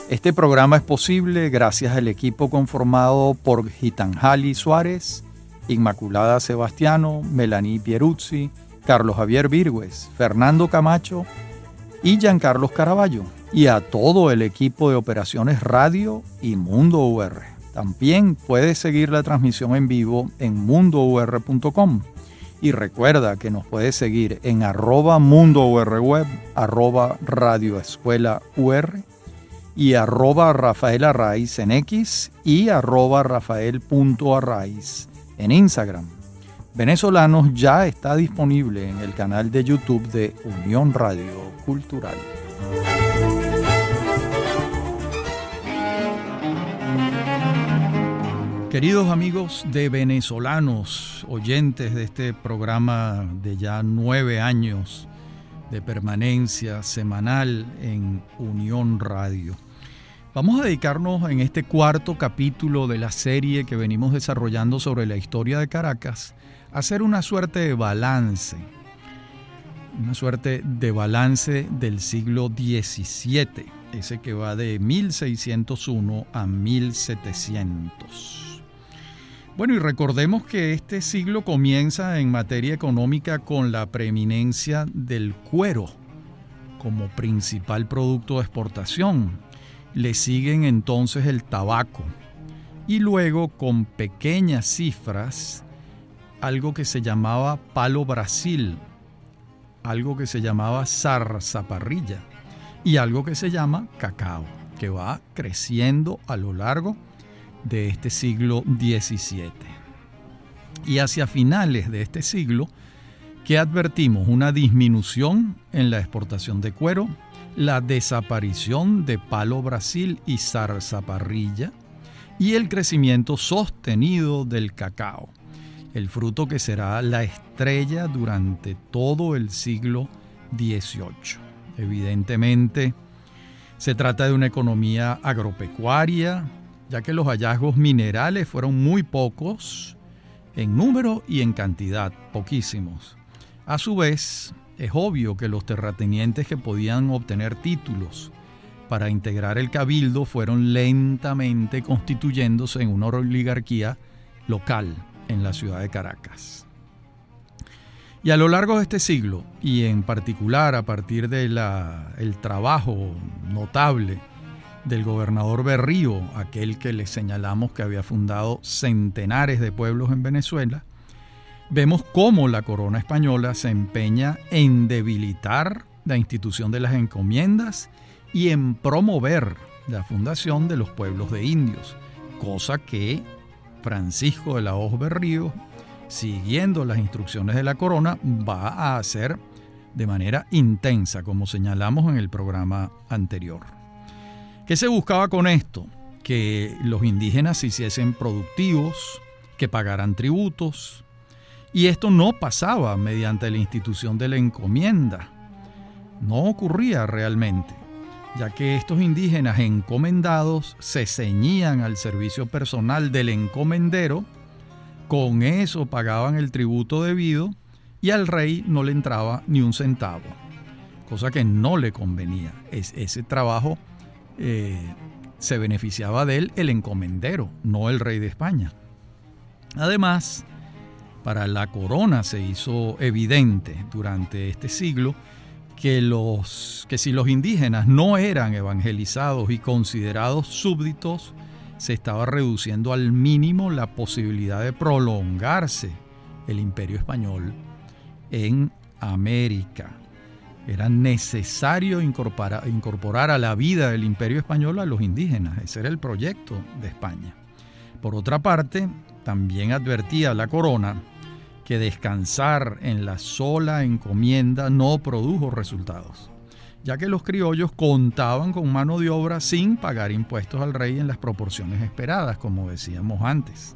Este programa es posible gracias al equipo conformado por Gitanjali Suárez, Inmaculada Sebastiano, Melanie Pieruzzi, Carlos Javier Virgües, Fernando Camacho y Giancarlos Caraballo, y a todo el equipo de operaciones radio y Mundo UR. También puedes seguir la transmisión en vivo en mundour.com. Y recuerda que nos puedes seguir en @mundourweb, @radioescuelaur y @RafaelArraiz en X y @rafael.arraiz en Instagram. Venezolanos ya está disponible en el canal de YouTube de Unión Radio Cultural. Queridos amigos de Venezolanos, oyentes de este programa de ya 9 años de permanencia semanal en Unión Radio, vamos a dedicarnos en este cuarto capítulo de la serie que venimos desarrollando sobre la historia de Caracas a hacer una suerte de balance del siglo XVII, ese que va de 1601 a 1700. Bueno, y recordemos que este siglo comienza en materia económica con la preeminencia del cuero como principal producto de exportación. Le siguen entonces el tabaco y luego, con pequeñas cifras, algo que se llamaba palo Brasil, algo que se llamaba zarzaparrilla y algo que se llama cacao, que va creciendo a lo largo de este siglo XVII. Y hacia finales de este siglo, ¿qué advertimos? Una disminución en la exportación de cuero, la desaparición de palo Brasil y zarzaparrilla y el crecimiento sostenido del cacao, el fruto que será la estrella durante todo el siglo XVIII. Evidentemente, se trata de una economía agropecuaria, ya que los hallazgos minerales fueron muy pocos en número y en cantidad, poquísimos. A su vez, es obvio que los terratenientes que podían obtener títulos para integrar el cabildo fueron lentamente constituyéndose en una oligarquía local en la ciudad de Caracas. Y a lo largo de este siglo, y en particular a partir del trabajo notable del gobernador Berrío, aquel que le señalamos que había fundado centenares de pueblos en Venezuela, vemos cómo la corona española se empeña en debilitar la institución de las encomiendas y en promover la fundación de los pueblos de indios, cosa que Francisco de la Hoz Berrío, siguiendo las instrucciones de la corona, va a hacer de manera intensa, como señalamos en el programa anterior. ¿Qué se buscaba con esto? Que los indígenas se hiciesen productivos, que pagaran tributos, y esto no pasaba mediante la institución de la encomienda. No ocurría realmente, ya que estos indígenas encomendados se ceñían al servicio personal del encomendero, con eso pagaban el tributo debido y al rey no le entraba ni un centavo, cosa que no le convenía. Ese trabajo se beneficiaba de él el encomendero, no el rey de España. Además, para la corona se hizo evidente durante este siglo que si los indígenas no eran evangelizados y considerados súbditos, se estaba reduciendo al mínimo la posibilidad de prolongarse el imperio español en América. Era necesario incorporar a la vida del imperio español a los indígenas. Ese era el proyecto de España. Por otra parte, también advertía la corona que descansar en la sola encomienda no produjo resultados, ya que los criollos contaban con mano de obra sin pagar impuestos al rey en las proporciones esperadas, como decíamos antes.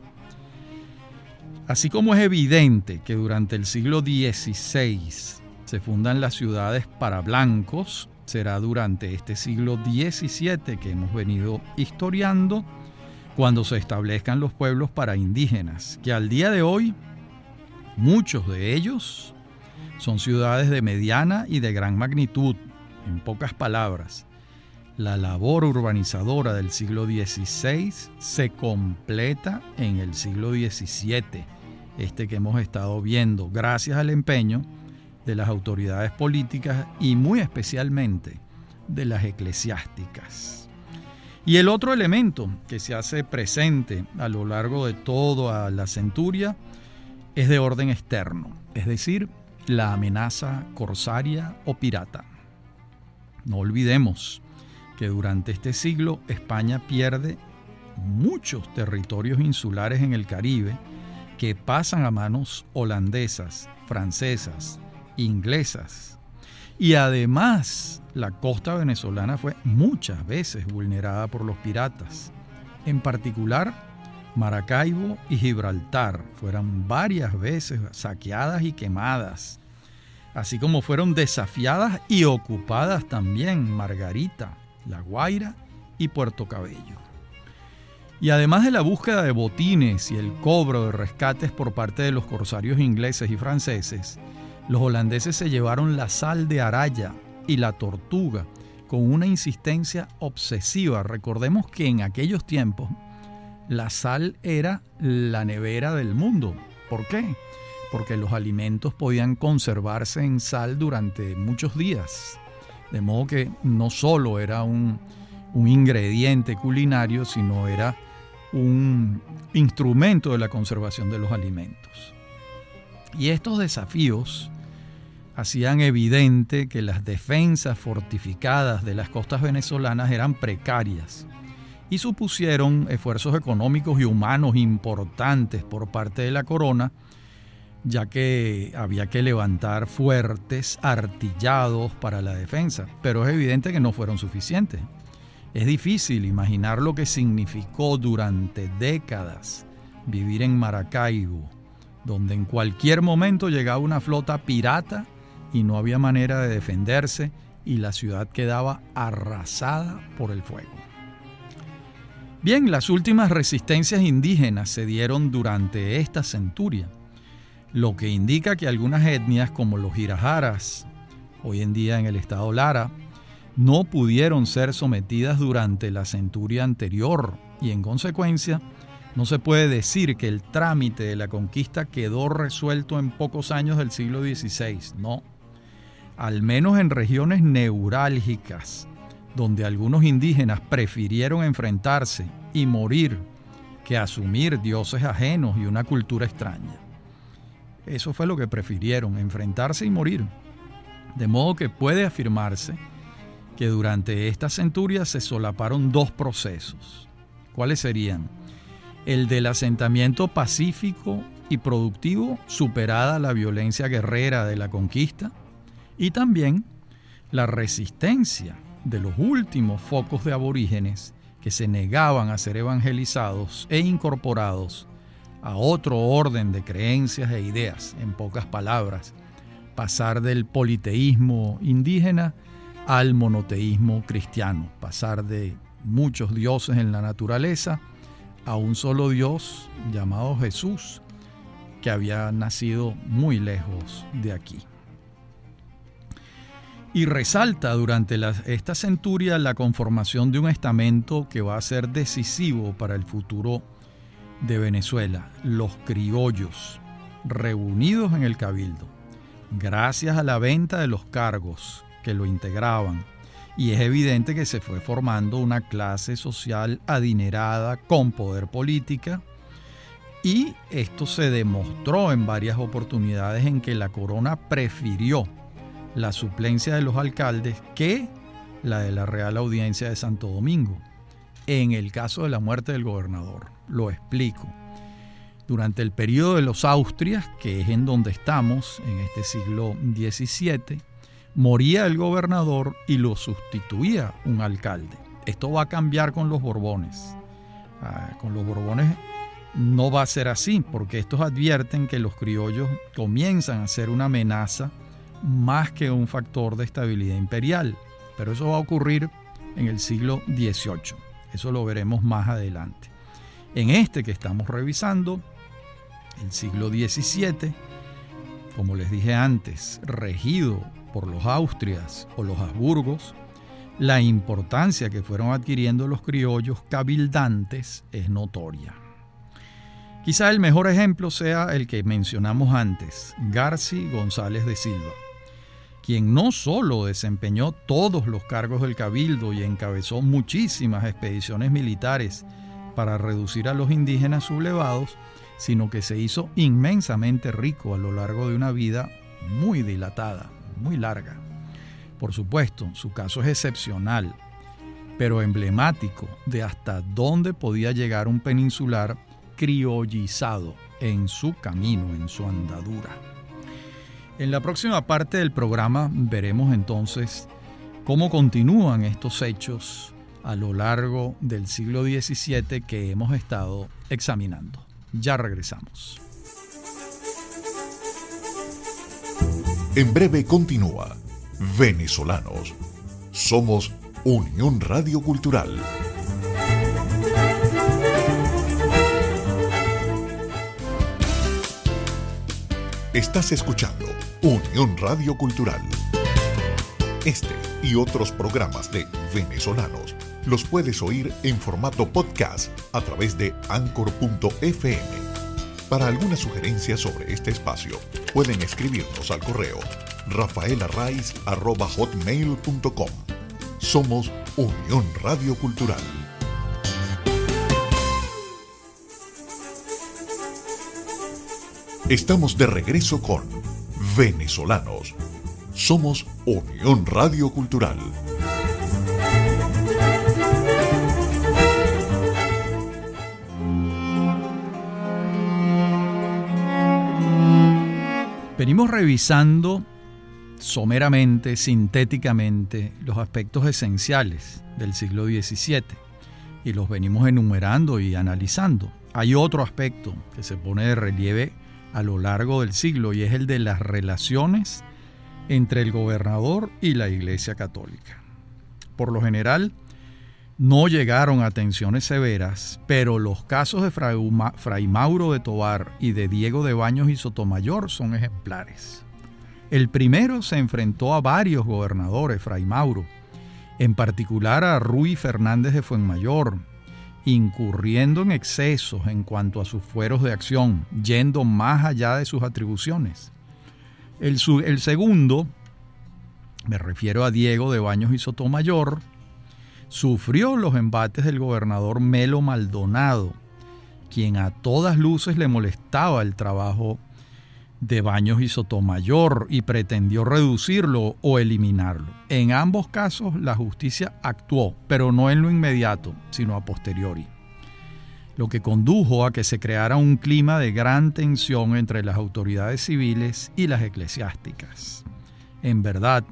Así como es evidente que durante el siglo XVI se fundan las ciudades para blancos, será durante este siglo XVII que hemos venido historiando cuando se establezcan los pueblos para indígenas, que al día de hoy muchos de ellos son ciudades de mediana y de gran magnitud, en pocas palabras, La labor urbanizadora del siglo XVI se completa en el siglo XVII, este que hemos estado viendo, gracias al empeño de las autoridades políticas y muy especialmente de las eclesiásticas. Y el otro elemento que se hace presente a lo largo de toda la centuria es de orden externo, es decir, la amenaza corsaria o pirata. No olvidemos que durante este siglo España pierde muchos territorios insulares en el Caribe que pasan a manos holandesas, francesas, inglesas. Y además, la costa venezolana fue muchas veces vulnerada por los piratas. En particular, Maracaibo y Gibraltar fueron varias veces saqueadas y quemadas, así como fueron desafiadas y ocupadas también Margarita, La Guaira y Puerto Cabello. Y además de la búsqueda de botines y el cobro de rescates por parte de los corsarios ingleses y franceses, los holandeses se llevaron la sal de Araya y la tortuga con una insistencia obsesiva. Recordemos que en aquellos tiempos la sal era la nevera del mundo. ¿Por qué? Porque los alimentos podían conservarse en sal durante muchos días. De modo que no solo era un ingrediente culinario, sino era un instrumento de la conservación de los alimentos. Y estos desafíos hacían evidente que las defensas fortificadas de las costas venezolanas eran precarias y supusieron esfuerzos económicos y humanos importantes por parte de la corona, ya que había que levantar fuertes artillados para la defensa, pero es evidente que no fueron suficientes. Es difícil imaginar lo que significó durante décadas vivir en Maracaibo, donde en cualquier momento llegaba una flota pirata y no había manera de defenderse y la ciudad quedaba arrasada por el fuego. Bien, las últimas resistencias indígenas se dieron durante esta centuria, lo que indica que algunas etnias como los Girajaras, hoy en día en el estado Lara, no pudieron ser sometidas durante la centuria anterior y en consecuencia no se puede decir que el trámite de la conquista quedó resuelto en pocos años del siglo XVI, no. Al menos en regiones neurálgicas, donde algunos indígenas prefirieron enfrentarse y morir que asumir dioses ajenos y una cultura extraña. Eso fue lo que prefirieron, enfrentarse y morir. De modo que puede afirmarse que durante esta centuria se solaparon dos procesos. ¿Cuáles serían? El del asentamiento pacífico y productivo, superada la violencia guerrera de la conquista, y también la resistencia de los últimos focos de aborígenes que se negaban a ser evangelizados e incorporados a otro orden de creencias e ideas. En pocas palabras, pasar del politeísmo indígena al monoteísmo cristiano, pasar de muchos dioses en la naturaleza a un solo Dios llamado Jesús, que había nacido muy lejos de aquí. Y resalta durante esta centuria la conformación de un estamento que va a ser decisivo para el futuro de Venezuela, los criollos, reunidos en el Cabildo, gracias a la venta de los cargos que lo integraban. Y es evidente que se fue formando una clase social adinerada con poder política, y esto se demostró en varias oportunidades en que la corona prefirió la suplencia de los alcaldes que la de la Real Audiencia de Santo Domingo. En el caso de la muerte del gobernador, lo explico. Durante el periodo de los Austrias, que es en donde estamos, en este siglo XVII, moría el gobernador y lo sustituía un alcalde. Esto va a cambiar con los Borbones. Con los Borbones no va a ser así, porque estos advierten que los criollos comienzan a ser una amenaza más que un factor de estabilidad imperial. Pero eso va a ocurrir en el siglo XVIII. Eso lo veremos más adelante. En este que estamos revisando, el siglo XVII, como les dije antes, regido por los Austrias o los Habsburgos, la importancia que fueron adquiriendo los criollos cabildantes es notoria. Quizá el mejor ejemplo sea el que mencionamos antes, Garci González de Silva, quien no solo desempeñó todos los cargos del cabildo y encabezó muchísimas expediciones militares para reducir a los indígenas sublevados, sino que se hizo inmensamente rico a lo largo de una vida muy dilatada, muy larga. Por supuesto, su caso es excepcional, pero emblemático de hasta dónde podía llegar un peninsular criollizado en su camino, en su andadura. En la próxima parte del programa veremos entonces cómo continúan estos hechos a lo largo del siglo XVII que hemos estado examinando. Ya regresamos. En breve continúa Venezolanos. Somos Unión Radio Cultural. Estás escuchando Unión Radio Cultural. Este y otros programas de Venezolanos los puedes oír en formato podcast a través de Anchor.fm. Para alguna sugerencia sobre este espacio, pueden escribirnos al correo rafaelarraiz@hotmail.com. Somos Unión Radio Cultural. Estamos de regreso con Venezolanos. Somos Unión Radio Cultural. Venimos revisando someramente, sintéticamente, los aspectos esenciales del siglo XVII y los venimos enumerando y analizando. Hay otro aspecto que se pone de relieve a lo largo del siglo y es el de las relaciones entre el gobernador y la Iglesia Católica. Por lo general, no llegaron a tensiones severas, pero los casos de Fray Mauro de Tovar y de Diego de Baños y Sotomayor son ejemplares. El primero se enfrentó a varios gobernadores, Fray Mauro, en particular a Ruy Fernández de Fuenmayor, incurriendo en excesos en cuanto a sus fueros de acción, yendo más allá de sus atribuciones. El segundo, me refiero a Diego de Baños y Sotomayor, sufrió los embates del gobernador Melo Maldonado, quien a todas luces le molestaba el trabajo de Baños y Sotomayor y pretendió reducirlo o eliminarlo. En ambos casos la justicia actuó, pero no en lo inmediato, sino a posteriori, lo que condujo a que se creara un clima de gran tensión entre las autoridades civiles y las eclesiásticas. En verdad,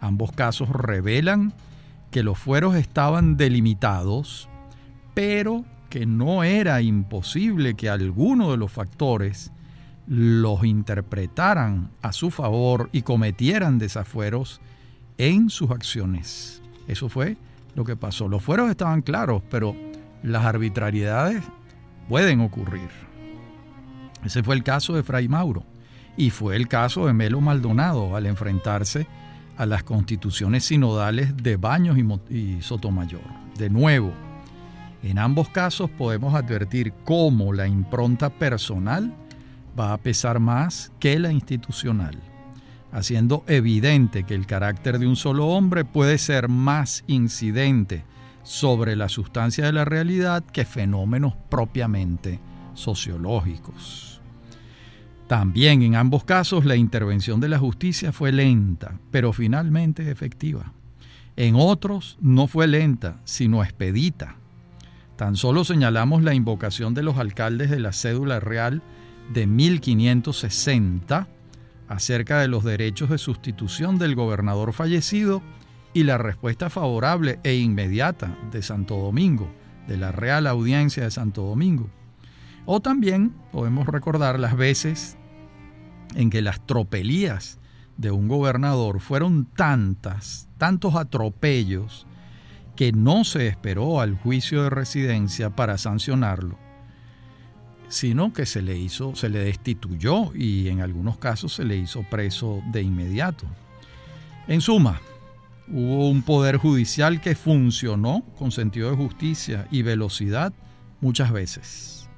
ambos casos revelan que los fueros estaban delimitados, pero que no era imposible que alguno de los factores los interpretaran a su favor y cometieran desafueros en sus acciones. Eso fue lo que pasó. Los fueros estaban claros, pero las arbitrariedades pueden ocurrir. Ese fue el caso de Fray Mauro y fue el caso de Melo Maldonado al enfrentarse a las constituciones sinodales de Baños y Sotomayor. De nuevo, en ambos casos podemos advertir cómo la impronta personal va a pesar más que la institucional, haciendo evidente que el carácter de un solo hombre puede ser más incidente sobre la sustancia de la realidad que fenómenos propiamente sociológicos. También en ambos casos la intervención de la justicia fue lenta, pero finalmente efectiva. En otros no fue lenta, sino expedita. Tan solo señalamos la invocación de los alcaldes de la cédula real de 1560 acerca de los derechos de sustitución del gobernador fallecido y la respuesta favorable e inmediata de Santo Domingo, de la Real Audiencia de Santo Domingo. O también podemos recordar las veces en que las tropelías de un gobernador fueron tantos atropellos que no se esperó al juicio de residencia para sancionarlo, sino que se le destituyó y en algunos casos se le hizo preso de inmediato. En suma, Hubo un poder judicial que funcionó con sentido de justicia y velocidad muchas veces.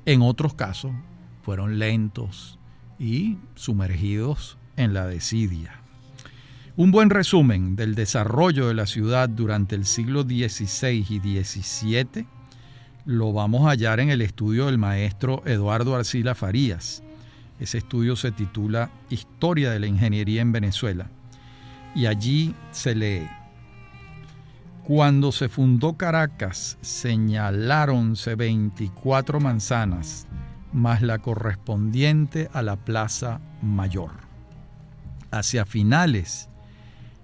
En otros casos fueron lentos y sumergidos en la desidia. Un buen resumen del desarrollo de la ciudad durante el siglo XVI y XVII lo vamos a hallar en el estudio del maestro Eduardo Arcila Farías. Ese estudio se titula Historia de la Ingeniería en Venezuela. Y allí se lee: cuando se fundó Caracas, señaláronse 24 manzanas, más la correspondiente a la Plaza Mayor. Hacia finales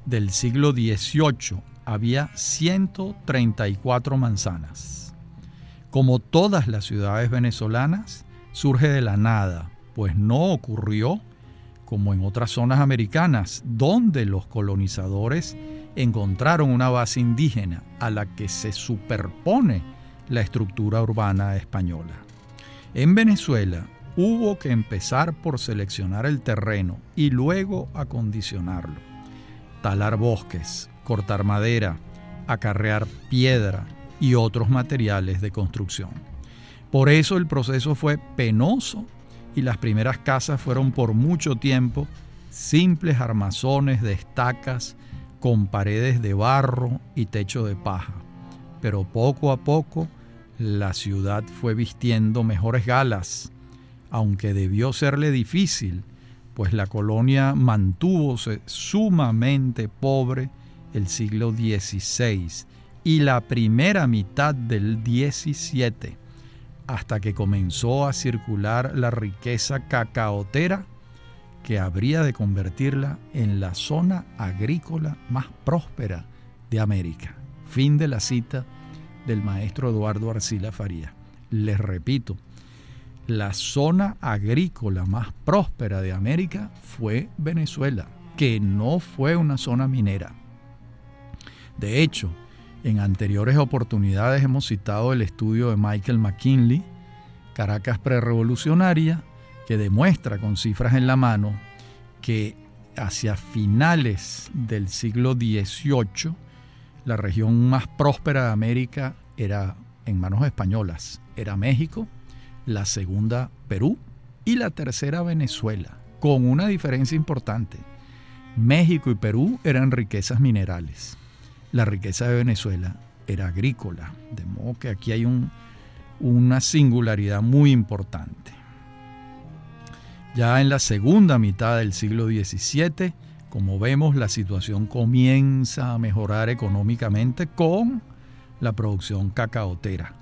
del siglo XVIII había 134 manzanas. Como todas las ciudades venezolanas, surge de la nada, pues no ocurrió como en otras zonas americanas, donde los colonizadores encontraron una base indígena a la que se superpone la estructura urbana española. En Venezuela hubo que empezar por seleccionar el terreno y luego acondicionarlo, talar bosques, cortar madera, acarrear piedra y otros materiales de construcción. Por eso el proceso fue penoso y las primeras casas fueron por mucho tiempo simples armazones de estacas con paredes de barro y techo de paja. Pero poco a poco la ciudad fue vistiendo mejores galas, aunque debió serle difícil, pues la colonia mantúvose sumamente pobre el siglo XVI y la primera mitad del XVII, hasta que comenzó a circular la riqueza cacaotera que habría de convertirla en la zona agrícola más próspera de América. Fin de la cita del maestro Eduardo Arcila Farías. Les repito, la zona agrícola más próspera de América fue Venezuela, que no fue una zona minera. De hecho, en anteriores oportunidades hemos citado el estudio de Michael McKinley, Caracas prerrevolucionaria, que demuestra con cifras en la mano que hacia finales del siglo XVIII la región más próspera de América era en manos españolas. Era México, la segunda Perú y la tercera Venezuela, con una diferencia importante. México y Perú eran riquezas minerales. La riqueza de Venezuela era agrícola, de modo que aquí hay una singularidad muy importante. Ya en la segunda mitad del siglo XVII, como vemos, la situación comienza a mejorar económicamente con la producción cacaotera.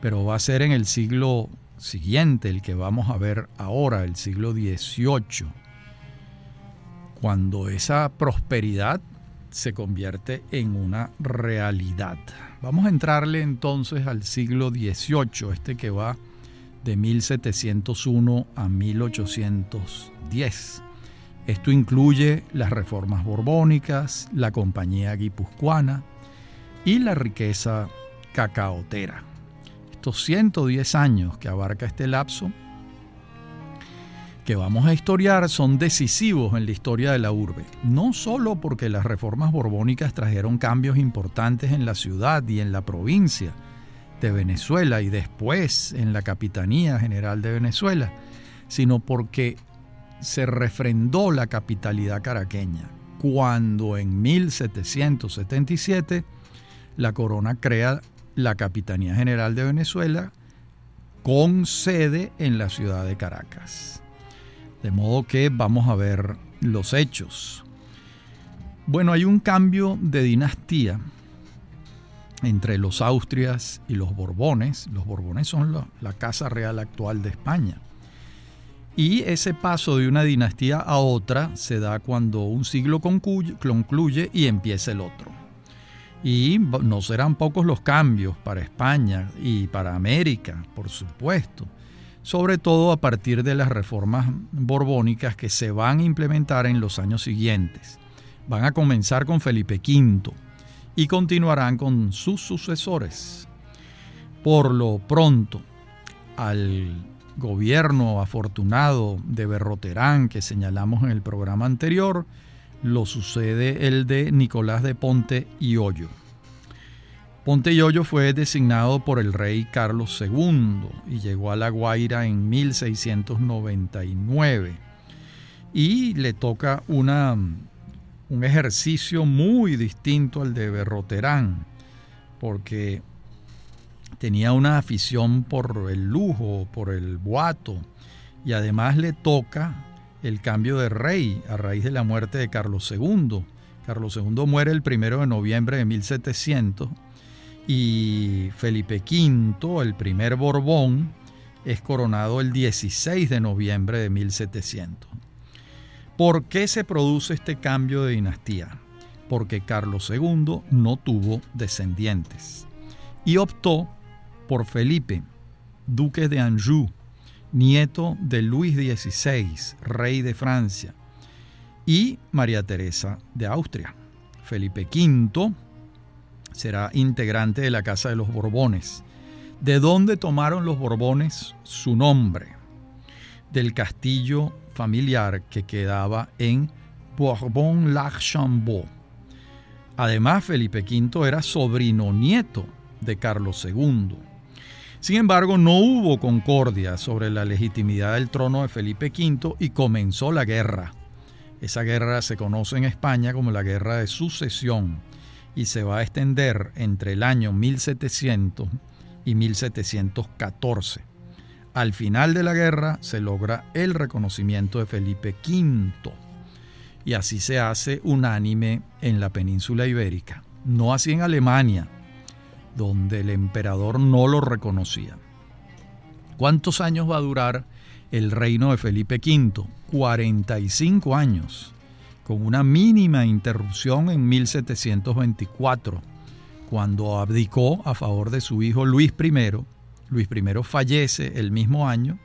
Pero va a ser en el siglo siguiente, el que vamos a ver ahora, el siglo XVIII, cuando esa prosperidad se convierte en una realidad. Vamos a entrarle entonces al siglo XVIII, que va de 1701 a 1810. Esto incluye las reformas borbónicas, la compañía guipuzcoana y la riqueza cacaotera. Estos 110 años que abarca este lapso que vamos a historiar son decisivos en la historia de la urbe, no solo porque las reformas borbónicas trajeron cambios importantes en la ciudad y en la provincia de Venezuela y después en la Capitanía General de Venezuela, sino porque se refrendó la capitalidad caraqueña, cuando en 1777 la corona crea la Capitanía General de Venezuela con sede en la ciudad de Caracas. De modo que vamos a ver los hechos. Bueno, hay un cambio de dinastía entre los Austrias y los Borbones. Los Borbones son la casa real actual de España. Y ese paso de una dinastía a otra se da cuando un siglo concluye y empieza el otro. Y no serán pocos los cambios para España y para América, por supuesto. Sobre todo a partir de las reformas borbónicas que se van a implementar en los años siguientes. Van a comenzar con Felipe V y continuarán con sus sucesores. Por lo pronto, al gobierno afortunado de Berroterán que señalamos en el programa anterior, lo sucede el de Nicolás de Ponte y Ollo. Ponte y Ollo fue designado por el rey Carlos II y llegó a La Guaira en 1699. Y le toca un ejercicio muy distinto al de Berroterán, porque tenía una afición por el lujo, por el boato, y además le toca el cambio de rey a raíz de la muerte de Carlos II. Carlos II muere el 1 de noviembre de 1700 y Felipe V, el primer Borbón, es coronado el 16 de noviembre de 1700. ¿Por qué se produce este cambio de dinastía? Porque Carlos II no tuvo descendientes y optó por Felipe, duque de Anjou, nieto de Luis XVI, rey de Francia, y María Teresa de Austria. Felipe V será integrante de la Casa de los Borbones. ¿De dónde tomaron los Borbones su nombre? Del castillo familiar que quedaba en Bourbon-l'Archambault. Además, Felipe V era sobrino nieto de Carlos II. Sin embargo, no hubo concordia sobre la legitimidad del trono de Felipe V y comenzó la guerra. Esa guerra se conoce en España como la Guerra de Sucesión y se va a extender entre el año 1700 y 1714. Al final de la guerra se logra el reconocimiento de Felipe V y así se hace unánime en la península ibérica. No así en Alemania, donde el emperador no lo reconocía. ¿Cuántos años va a durar el reino de Felipe V? 45 años, con una mínima interrupción en 1724, cuando abdicó a favor de su hijo Luis I. Luis I fallece el mismo año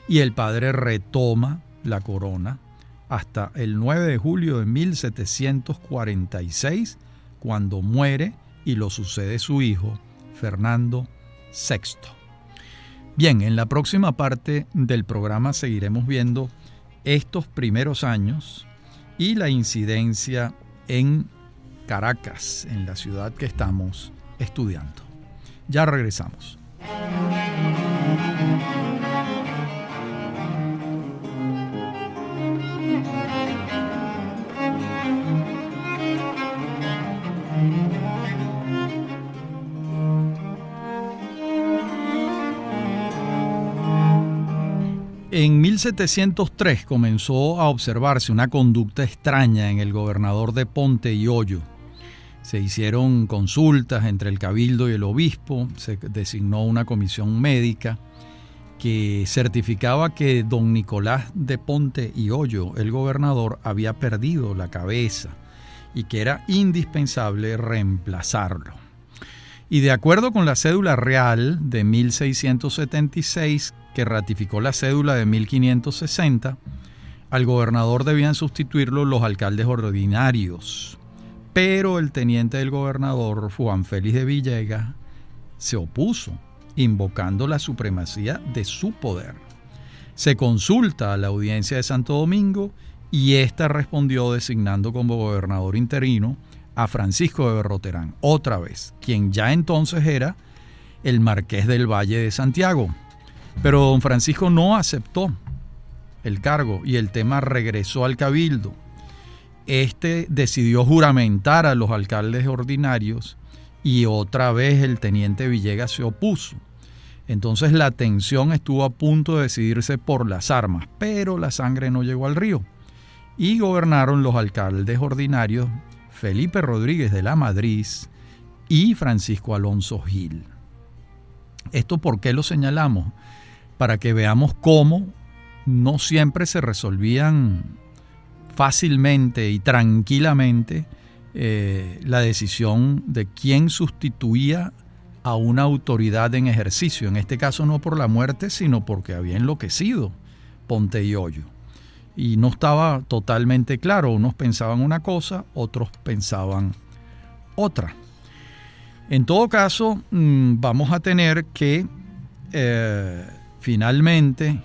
y el padre retoma la corona hasta el 9 de julio de 1746, cuando muere y lo sucede su hijo, Fernando VI. Bien, en la próxima parte del programa seguiremos viendo estos primeros años y la incidencia en Caracas, en la ciudad que estamos estudiando. Ya regresamos. En 1703 comenzó a observarse una conducta extraña en el gobernador de Ponte y Ollo. Se hicieron consultas entre el cabildo y el obispo, se designó una comisión médica que certificaba que don Nicolás de Ponte y Ollo, el gobernador, había perdido la cabeza y que era indispensable reemplazarlo. Y de acuerdo con la cédula real de 1676, que ratificó la cédula de 1560, al gobernador debían sustituirlo los alcaldes ordinarios. Pero el teniente del gobernador, Juan Félix de Villegas, se opuso, invocando la supremacía de su poder. Se consulta a la audiencia de Santo Domingo y ésta respondió designando como gobernador interino a Francisco de Berroterán, otra vez, quien ya entonces era el marqués del Valle de Santiago. Pero don Francisco no aceptó el cargo y el tema regresó al cabildo. Este decidió juramentar a los alcaldes ordinarios y otra vez el teniente Villegas se opuso. Entonces la tensión estuvo a punto de decidirse por las armas, pero la sangre no llegó al río y gobernaron los alcaldes ordinarios Felipe Rodríguez de la Madrid y Francisco Alonso Gil. ¿Esto por qué lo señalamos? Para que veamos cómo no siempre se resolvían fácilmente y tranquilamente la decisión de quién sustituía a una autoridad en ejercicio. En este caso no por la muerte, sino porque había enloquecido Ponte y Ollo. Y no estaba totalmente claro. Unos pensaban una cosa, otros pensaban otra. En todo caso, vamos a tener que finalmente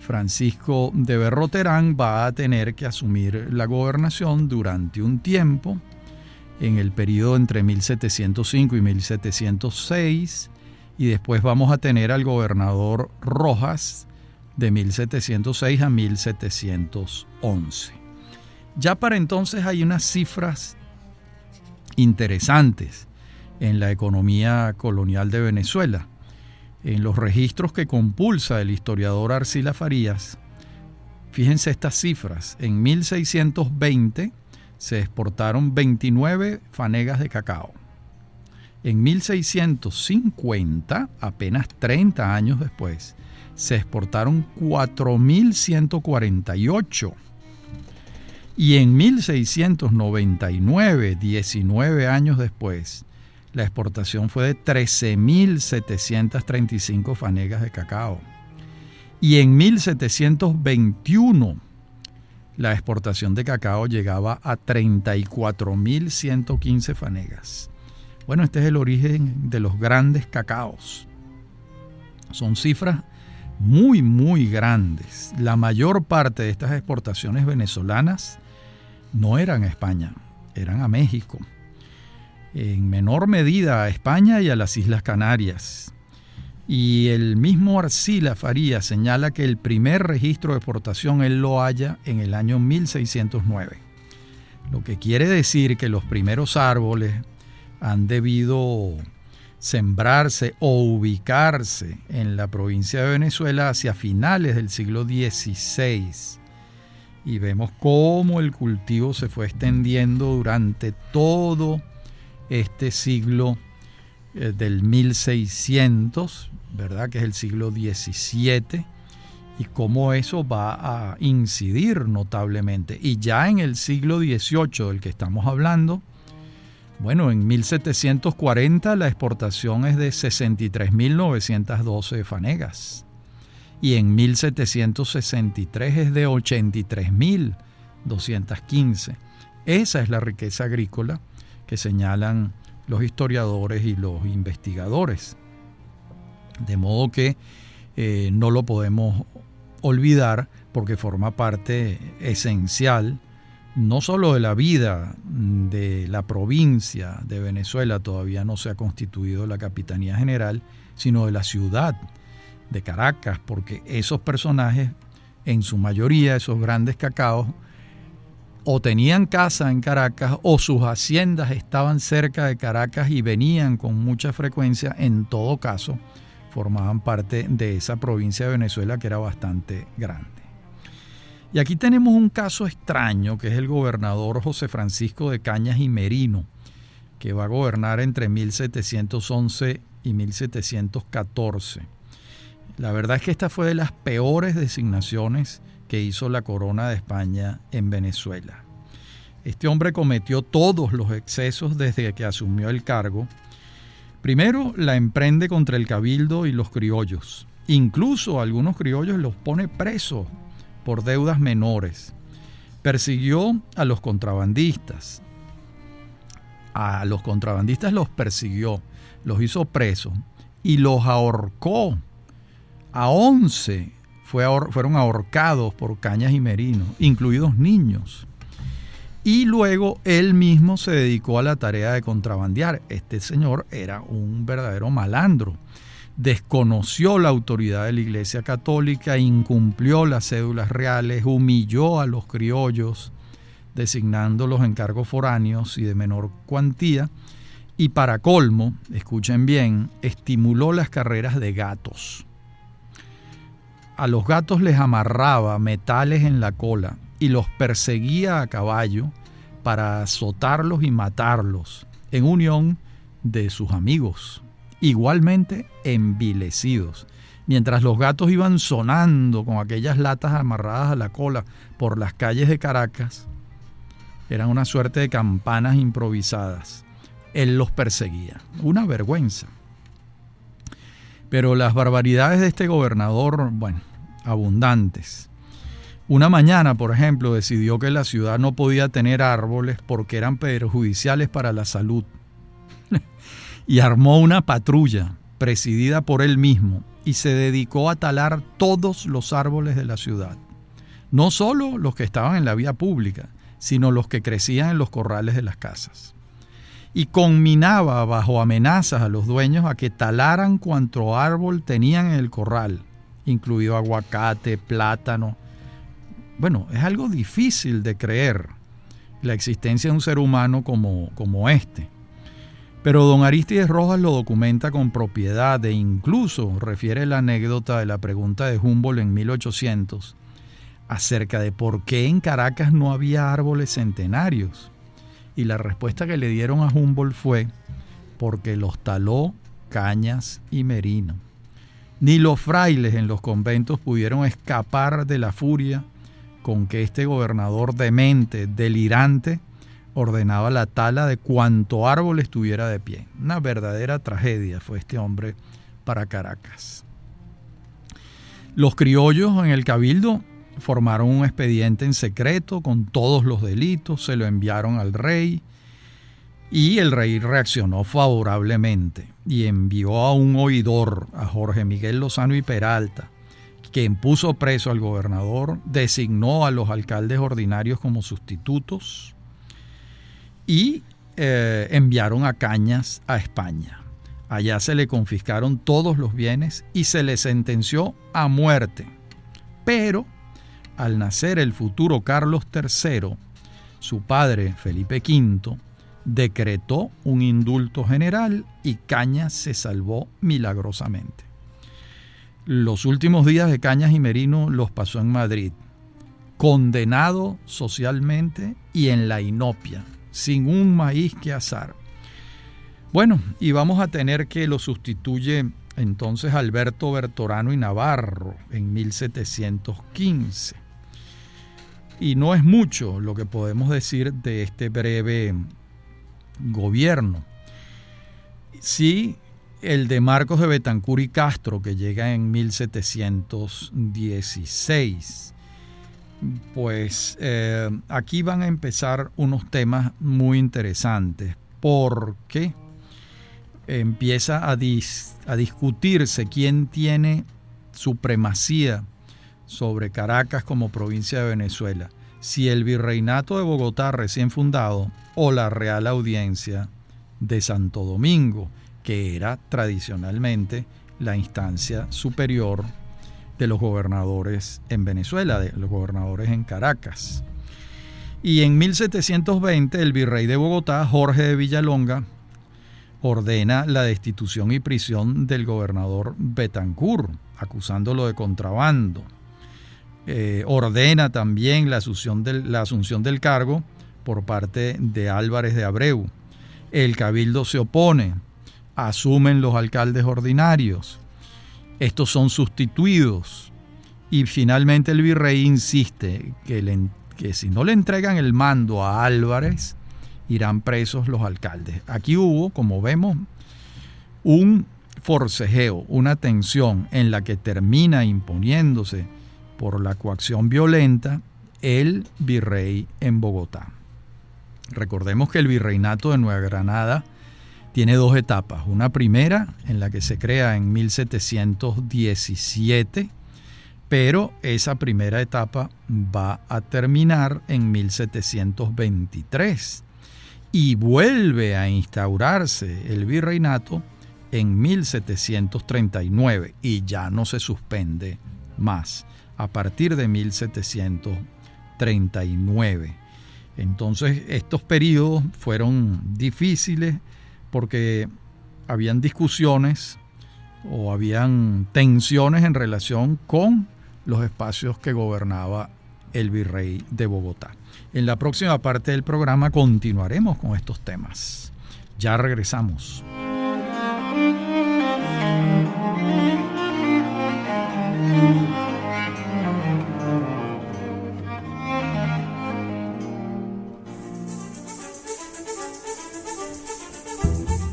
Francisco de Berroterán va a tener que asumir la gobernación durante un tiempo, en el periodo entre 1705 y 1706, y después vamos a tener al gobernador Rojas de 1706 a 1711. Ya para entonces hay unas cifras interesantes en la economía colonial de Venezuela. En los registros que compulsa el historiador Arcila Farías, fíjense estas cifras. En 1620 se exportaron 29 fanegas de cacao. En 1650, apenas 30 años después, se exportaron 4.148. Y en 1699, 19 años después, la exportación fue de 13.735 fanegas de cacao. Y en 1721, la exportación de cacao llegaba a 34.115 fanegas. Bueno, este es el origen de los grandes cacaos. Son cifras muy, muy grandes. La mayor parte de estas exportaciones venezolanas no eran a España, eran a México. En menor medida a España y a las Islas Canarias. Y el mismo Arcila Farías señala que el primer registro de exportación él lo halla en el año 1609. Lo que quiere decir que los primeros árboles han debido sembrarse o ubicarse en la provincia de Venezuela hacia finales del siglo XVI. Y vemos cómo el cultivo se fue extendiendo durante todo este siglo del 1600, ¿verdad? Que es el siglo XVII, y cómo eso va a incidir notablemente. Y ya en el siglo XVIII del que estamos hablando, bueno, en 1740 la exportación es de 63.912 fanegas. Y en 1763 es de 83.215. Esa es la riqueza agrícola que señalan los historiadores y los investigadores. De modo que no lo podemos olvidar porque forma parte esencial no solo de la vida de la provincia de Venezuela, todavía no se ha constituido la Capitanía General, sino de la ciudad de Caracas, porque esos personajes, en su mayoría, esos grandes cacaos, o tenían casa en Caracas o sus haciendas estaban cerca de Caracas y venían con mucha frecuencia. En todo caso, formaban parte de esa provincia de Venezuela que era bastante grande. Y aquí tenemos un caso extraño que es el gobernador José Francisco de Cañas y Merino, que va a gobernar entre 1711 y 1714. La verdad es que esta fue de las peores designaciones que hizo la corona de España en Venezuela. Este hombre cometió todos los excesos desde que asumió el cargo. Primero, la emprende contra el cabildo y los criollos. Incluso a algunos criollos los pone presos por deudas menores. Persiguió a los contrabandistas. A los contrabandistas los persiguió, los hizo presos y los ahorcó. A 11 fueron ahorcados por Cañas y Merino, incluidos niños. Y luego él mismo se dedicó a la tarea de contrabandear. Este señor era un verdadero malandro. Desconoció la autoridad de la Iglesia Católica, incumplió las cédulas reales, humilló a los criollos, designándolos en cargos foráneos y de menor cuantía. Y para colmo, escuchen bien, estimuló las carreras de gatos. A los gatos les amarraba metales en la cola y los perseguía a caballo para azotarlos y matarlos en unión de sus amigos, igualmente envilecidos. Mientras los gatos iban sonando con aquellas latas amarradas a la cola por las calles de Caracas, eran una suerte de campanas improvisadas. Él los perseguía. Una vergüenza. Pero las barbaridades de este gobernador, bueno, abundantes. Una mañana, por ejemplo, decidió que la ciudad no podía tener árboles porque eran perjudiciales para la salud. Y armó una patrulla presidida por él mismo, y se dedicó a talar todos los árboles de la ciudad. No solo los que estaban en la vía pública, sino los que crecían en los corrales de las casas. Y conminaba bajo amenazas a los dueños a que talaran cuanto árbol tenían en el corral, incluido aguacate, plátano. Bueno, es algo difícil de creer la existencia de un ser humano como este. Pero don Arístides Rojas lo documenta con propiedad e incluso refiere la anécdota de la pregunta de Humboldt en 1800 acerca de por qué en Caracas no había árboles centenarios. Y la respuesta que le dieron a Humboldt fue: porque los taló Cañas y Merino. Ni los frailes en los conventos pudieron escapar de la furia con que este gobernador demente, delirante, ordenaba la tala de cuanto árbol estuviera de pie. Una verdadera tragedia fue este hombre para Caracas. Los criollos en el cabildo formaron un expediente en secreto con todos los delitos, se lo enviaron al rey y el rey reaccionó favorablemente y envió a un oidor, a Jorge Miguel Lozano y Peralta, quien puso preso al gobernador, designó a los alcaldes ordinarios como sustitutos y enviaron a Cañas a España. Allá se le confiscaron todos los bienes y se le sentenció a muerte. Pero al nacer el futuro Carlos III, su padre Felipe V decretó un indulto general y Cañas se salvó milagrosamente. Los últimos días de Cañas y Merino los pasó en Madrid, condenado socialmente y en la inopia, sin un maíz que asar. Bueno, y vamos a tener que lo sustituye entonces Alberto Bertorano y Navarro en 1715. Y no es mucho lo que podemos decir de este breve gobierno. Sí, el de Marcos de Betancur y Castro, que llega en 1716. Pues aquí van a empezar unos temas muy interesantes, porque empieza a discutirse quién tiene supremacía sobre Caracas como provincia de Venezuela, si el virreinato de Bogotá recién fundado o la Real Audiencia de Santo Domingo, que era tradicionalmente la instancia superior de los gobernadores en Venezuela, de los gobernadores en Caracas. Y en 1720 el virrey de Bogotá, Jorge de Villalonga, ordena la destitución y prisión del gobernador Betancur, acusándolo de contrabando. Ordena también la asunción del cargo por parte de Álvarez de Abreu. El cabildo se opone, asumen los alcaldes ordinarios. Estos son sustituidos y finalmente el virrey insiste que si no le entregan el mando a Álvarez, irán presos los alcaldes. Aquí hubo, como vemos, un forcejeo, una tensión en la que termina imponiéndose por la coacción violenta el virrey en Bogotá. Recordemos que el virreinato de Nueva Granada tiene dos etapas. Una primera en la que se crea en 1717, pero esa primera etapa va a terminar en 1723 y vuelve a instaurarse el virreinato en 1739 y ya no se suspende más a partir de 1739. Entonces estos periodos fueron difíciles porque habían discusiones o habían tensiones en relación con los espacios que gobernaba el virrey de Bogotá. En la próxima parte del programa continuaremos con estos temas. Ya regresamos.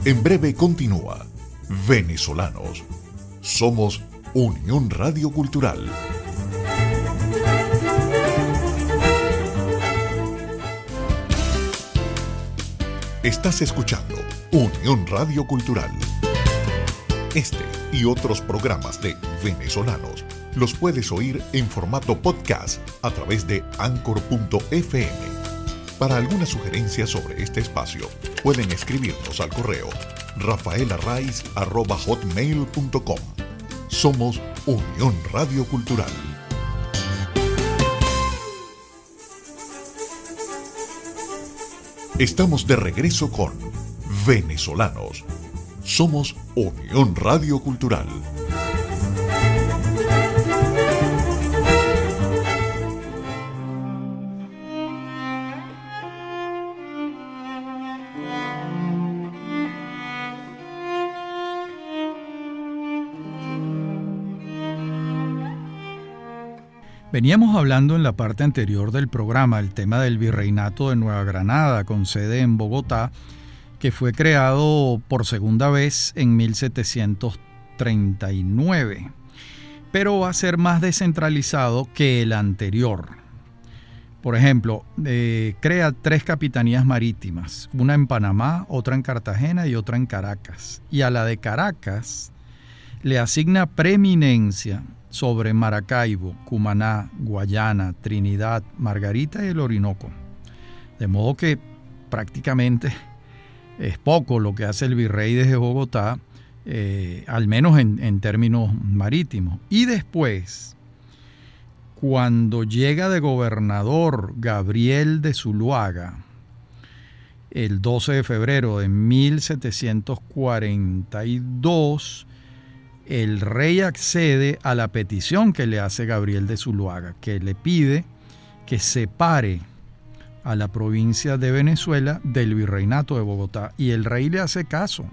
En breve continúa Venezolanos. Somos Unión Radio Cultural. Estás escuchando Unión Radio Cultural. Este y otros programas de Venezolanos los puedes oír en formato podcast a través de Anchor.fm. Para alguna sugerencia sobre este espacio, pueden escribirnos al correo rafaelarraiz@hotmail.com. Somos Unión Radio Cultural. Estamos de regreso con Venezolanos. Somos Unión Radio Cultural. Veníamos hablando en la parte anterior del programa el tema del Virreinato de Nueva Granada, con sede en Bogotá, que fue creado por segunda vez en 1739, pero va a ser más descentralizado que el anterior. Por ejemplo, crea 3 capitanías marítimas, una en Panamá, otra en Cartagena y otra en Caracas. Y a la de Caracas le asigna preeminencia sobre Maracaibo, Cumaná, Guayana, Trinidad, Margarita y el Orinoco. De modo que prácticamente es poco lo que hace el virrey desde Bogotá, al menos en términos marítimos. Y después, cuando llega de gobernador Gabriel de Zuluaga, el 12 de febrero de 1742, el rey accede a la petición que le hace Gabriel de Zuluaga, que le pide que separe a la provincia de Venezuela del virreinato de Bogotá, y el rey le hace caso.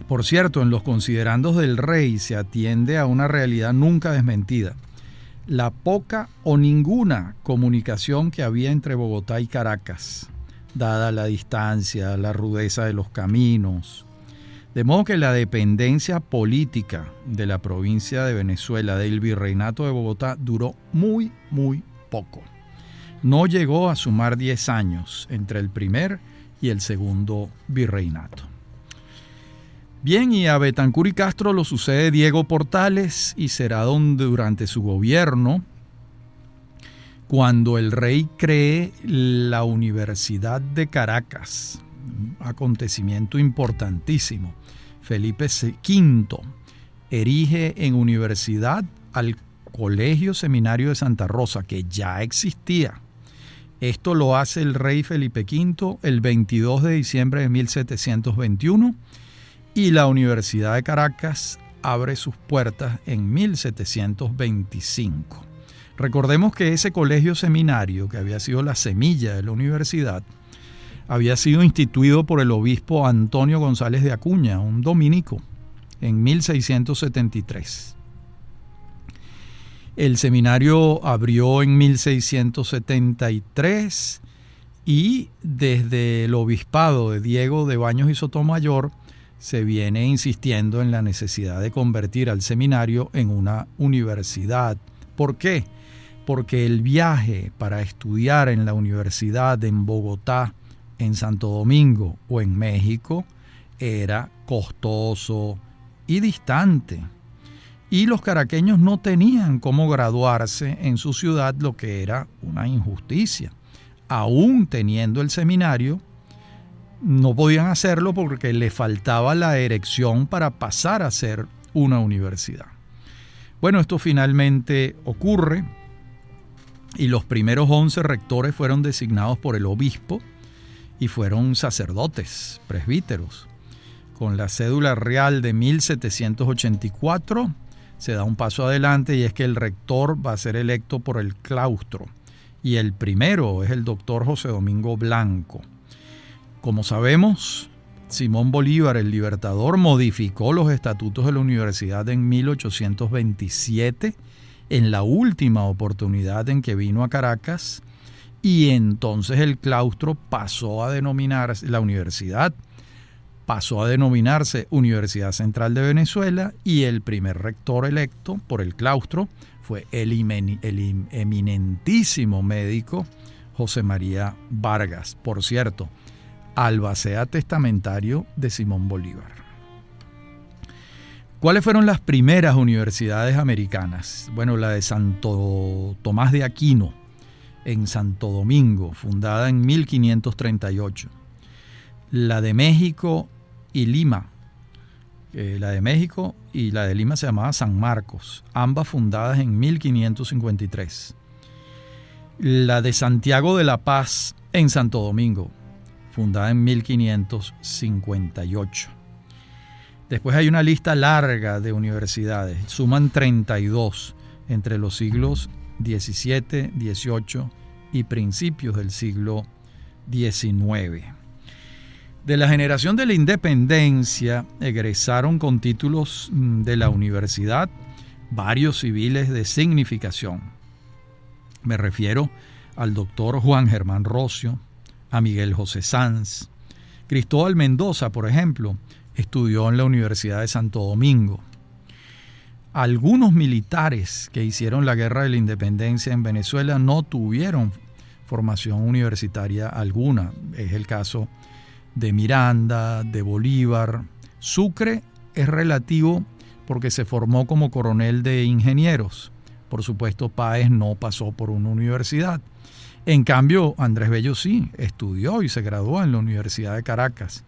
Por cierto, en los considerandos del rey se atiende a una realidad nunca desmentida: la poca o ninguna comunicación que había entre Bogotá y Caracas, dada la distancia, la rudeza de los caminos. De modo que la dependencia política de la provincia de Venezuela del virreinato de Bogotá duró muy, muy poco. No llegó a sumar 10 años entre el primer y el segundo virreinato. Bien, y a Betancur y Castro lo sucede Diego Portales, y será durante su gobierno cuando el rey cree la Universidad de Caracas, un acontecimiento importantísimo. Felipe V erige en universidad al Colegio Seminario de Santa Rosa, que ya existía. Esto lo hace el rey Felipe V el 22 de diciembre de 1721, y la Universidad de Caracas abre sus puertas en 1725. Recordemos que ese colegio seminario, que había sido la semilla de la universidad, había sido instituido por el obispo Antonio González de Acuña, un dominico, en 1673. El seminario abrió en 1673 y desde el obispado de Diego de Baños y Sotomayor se viene insistiendo en la necesidad de convertir al seminario en una universidad. ¿Por qué? Porque el viaje para estudiar en la universidad en Bogotá, en Santo Domingo o en México era costoso y distante. Y los caraqueños no tenían cómo graduarse en su ciudad, lo que era una injusticia. Aún teniendo el seminario, no podían hacerlo porque le faltaba la erección para pasar a ser una universidad. Bueno, esto finalmente ocurre y los primeros 11 rectores fueron designados por el obispo y fueron sacerdotes, presbíteros. Con la cédula real de 1784 se da un paso adelante, y es que el rector va a ser electo por el claustro, y el primero es el doctor José Domingo Blanco. Como sabemos, Simón Bolívar, el Libertador, modificó los estatutos de la universidad en 1827, en la última oportunidad en que vino a Caracas, y entonces el claustro pasó a denominarse, la universidad pasó a denominarse Universidad Central de Venezuela, y el primer rector electo por el claustro fue el eminentísimo médico José María Vargas, por cierto, albacea testamentario de Simón Bolívar. ¿Cuáles fueron las primeras universidades americanas? Bueno, la de Santo Tomás de Aquino, en Santo Domingo, fundada en 1538. La de México y Lima. La de México y la de Lima se llamaba San Marcos, ambas fundadas en 1553. La de Santiago de la Paz, en Santo Domingo, fundada en 1558. Después hay una lista larga de universidades, suman 32 entre los siglos XVII, XVIII y principios del siglo XIX. De la generación de la independencia egresaron con títulos de la universidad varios civiles de significación. Me refiero al doctor Juan Germán Rocio, a Miguel José Sanz. Cristóbal Mendoza, por ejemplo, estudió en la Universidad de Santo Domingo. Algunos militares que hicieron la Guerra de la Independencia en Venezuela no tuvieron formación universitaria alguna. Es el caso de Miranda, de Bolívar. Sucre es relativo porque se formó como coronel de ingenieros. Por supuesto, Páez no pasó por una universidad. En cambio, Andrés Bello sí, estudió y se graduó en la Universidad de Caracas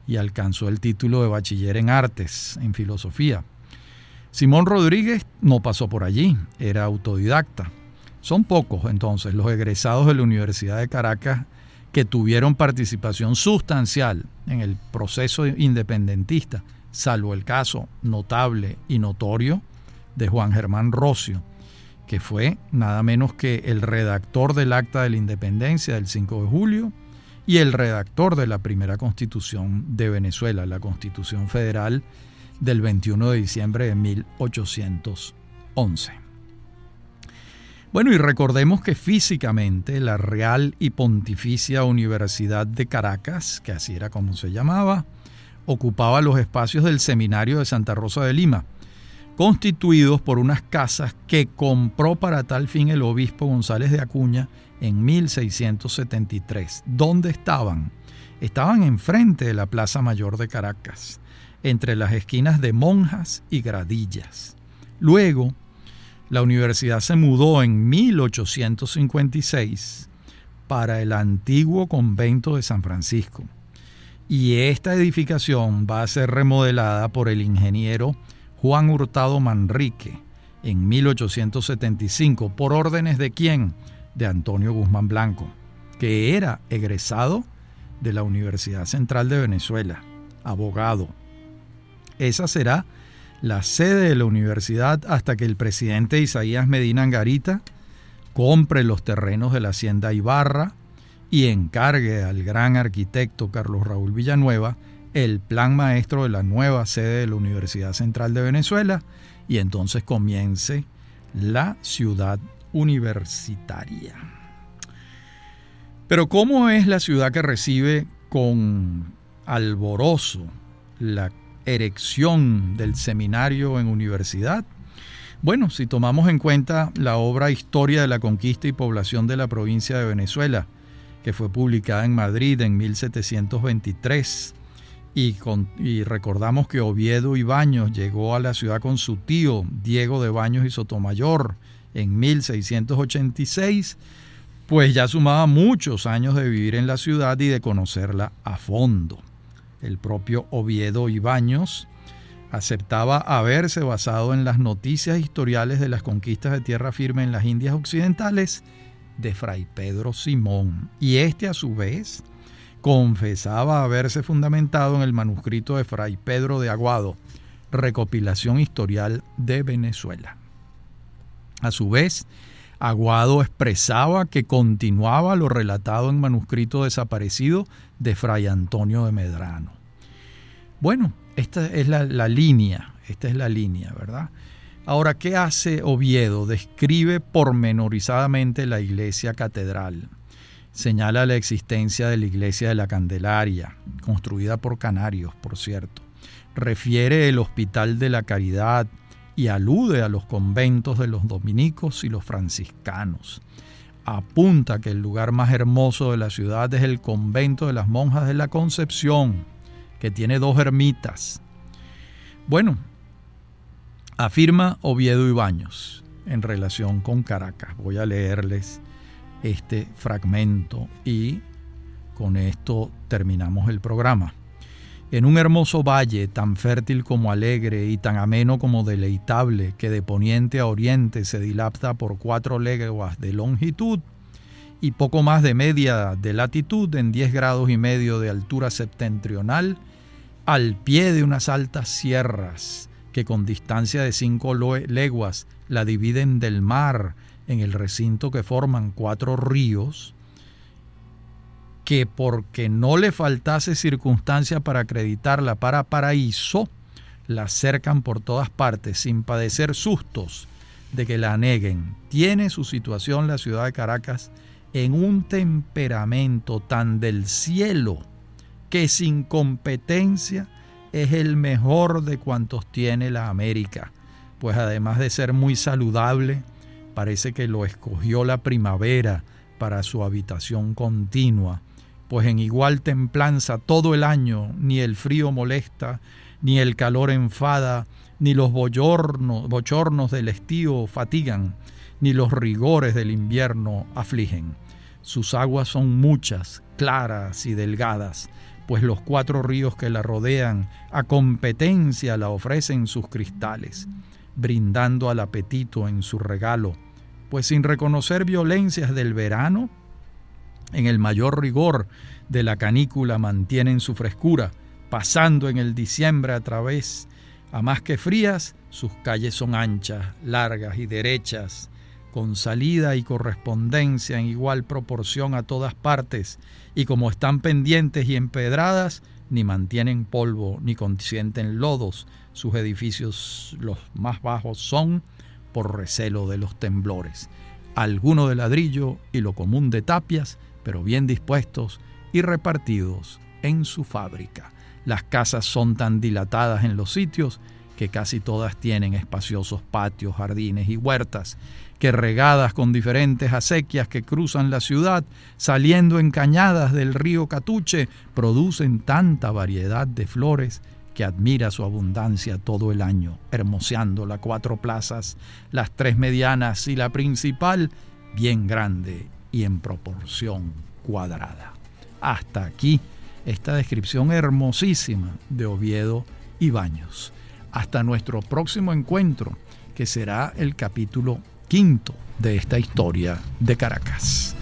y alcanzó el título de bachiller en artes, en filosofía. Simón Rodríguez no pasó por allí, era autodidacta. Son pocos, entonces, los egresados de la Universidad de Caracas que tuvieron participación sustancial en el proceso independentista, salvo el caso notable y notorio de Juan Germán Rocio, que fue nada menos que el redactor del Acta de la Independencia del 5 de julio y el redactor de la primera Constitución de Venezuela, la Constitución Federal del 21 de diciembre de 1811. Bueno, y recordemos que físicamente la Real y Pontificia Universidad de Caracas, que así era como se llamaba, ocupaba los espacios del Seminario de Santa Rosa de Lima, constituidos por unas casas que compró para tal fin el obispo González de Acuña en 1673. ¿Dónde estaban? Estaban enfrente de la Plaza Mayor de Caracas, entre las esquinas de Monjas y Gradillas. Luego, la universidad se mudó en 1856 para el antiguo convento de San Francisco. Y esta edificación va a ser remodelada por el ingeniero Juan Hurtado Manrique en 1875. ¿Por órdenes de quién? De Antonio Guzmán Blanco, que era egresado de la Universidad Central de Venezuela, abogado. Esa será la sede de la universidad hasta que el presidente Isaías Medina Angarita compre los terrenos de la Hacienda Ibarra y encargue al gran arquitecto Carlos Raúl Villanueva el plan maestro de la nueva sede de la Universidad Central de Venezuela, y entonces comience la ciudad universitaria. Pero ¿cómo es la ciudad que recibe con alborozo la erección del seminario en universidad? Bueno, si tomamos en cuenta la obra Historia de la Conquista y Población de la Provincia de Venezuela, que fue publicada en Madrid en 1723, y recordamos que Oviedo y Baños llegó a la ciudad con su tío Diego de Baños y Sotomayor en 1686, pues ya sumaba muchos años de vivir en la ciudad y de conocerla a fondo. El propio Oviedo y Baños aceptaba haberse basado en las noticias historiales de las conquistas de tierra firme en las Indias Occidentales de Fray Pedro Simón, y este a su vez confesaba haberse fundamentado en el manuscrito de Fray Pedro de Aguado, recopilación historial de Venezuela. A su vez, Aguado expresaba que continuaba lo relatado en manuscrito desaparecido de Fray Antonio de Medrano. Bueno, esta es la línea, ¿verdad? Ahora, ¿qué hace Oviedo? Describe pormenorizadamente la iglesia catedral. Señala la existencia de la iglesia de la Candelaria, construida por canarios, por cierto. Refiere el Hospital de la Caridad y alude a los conventos de los dominicos y los franciscanos. Apunta que el lugar más hermoso de la ciudad es el convento de las monjas de la Concepción, que tiene 2 ermitas. Bueno, Afirma Oviedo y Baños en relación con Caracas. Voy a leerles este fragmento y con esto terminamos el programa. En un hermoso valle, tan fértil como alegre y tan ameno como deleitable, que de poniente a oriente se dilata por 4 leguas de longitud y poco más de media de latitud, en 10 grados y medio de altura septentrional, al pie de unas altas sierras que con distancia de 5 leguas la dividen del mar, en el recinto que forman 4 ríos, que porque no le faltase circunstancia para acreditarla para paraíso, la cercan por todas partes sin padecer sustos de que la aneguen. Tiene su situación la ciudad de Caracas en un temperamento tan del cielo que sin competencia es el mejor de cuantos tiene la América, pues además de ser muy saludable, parece que lo escogió la primavera para su habitación continua, pues en igual templanza todo el año ni el frío molesta, ni el calor enfada, ni los bochornos del estío fatigan, ni los rigores del invierno afligen. Sus aguas son muchas, claras y delgadas, pues los 4 ríos que la rodean a competencia la ofrecen sus cristales, brindando al apetito en su regalo, pues sin reconocer violencias del verano, en el mayor rigor de la canícula mantienen su frescura, pasando en el diciembre a través, a más que frías, sus calles son anchas, largas y derechas, con salida y correspondencia en igual proporción a todas partes, y como están pendientes y empedradas, ni mantienen polvo ni consienten lodos, sus edificios los más bajos son por recelo de los temblores, alguno de ladrillo y lo común de tapias, pero bien dispuestos y repartidos en su fábrica. Las casas son tan dilatadas en los sitios que casi todas tienen espaciosos patios, jardines y huertas, que regadas con diferentes acequias que cruzan la ciudad, saliendo en cañadas del río Catuche, producen tanta variedad de flores que admira su abundancia todo el año, hermoseando las 4 plazas, las 3 medianas y la principal, bien grande y en proporción cuadrada. Hasta aquí esta descripción hermosísima de Oviedo y Baños. Hasta nuestro próximo encuentro, que será el capítulo 5 de esta historia de Caracas.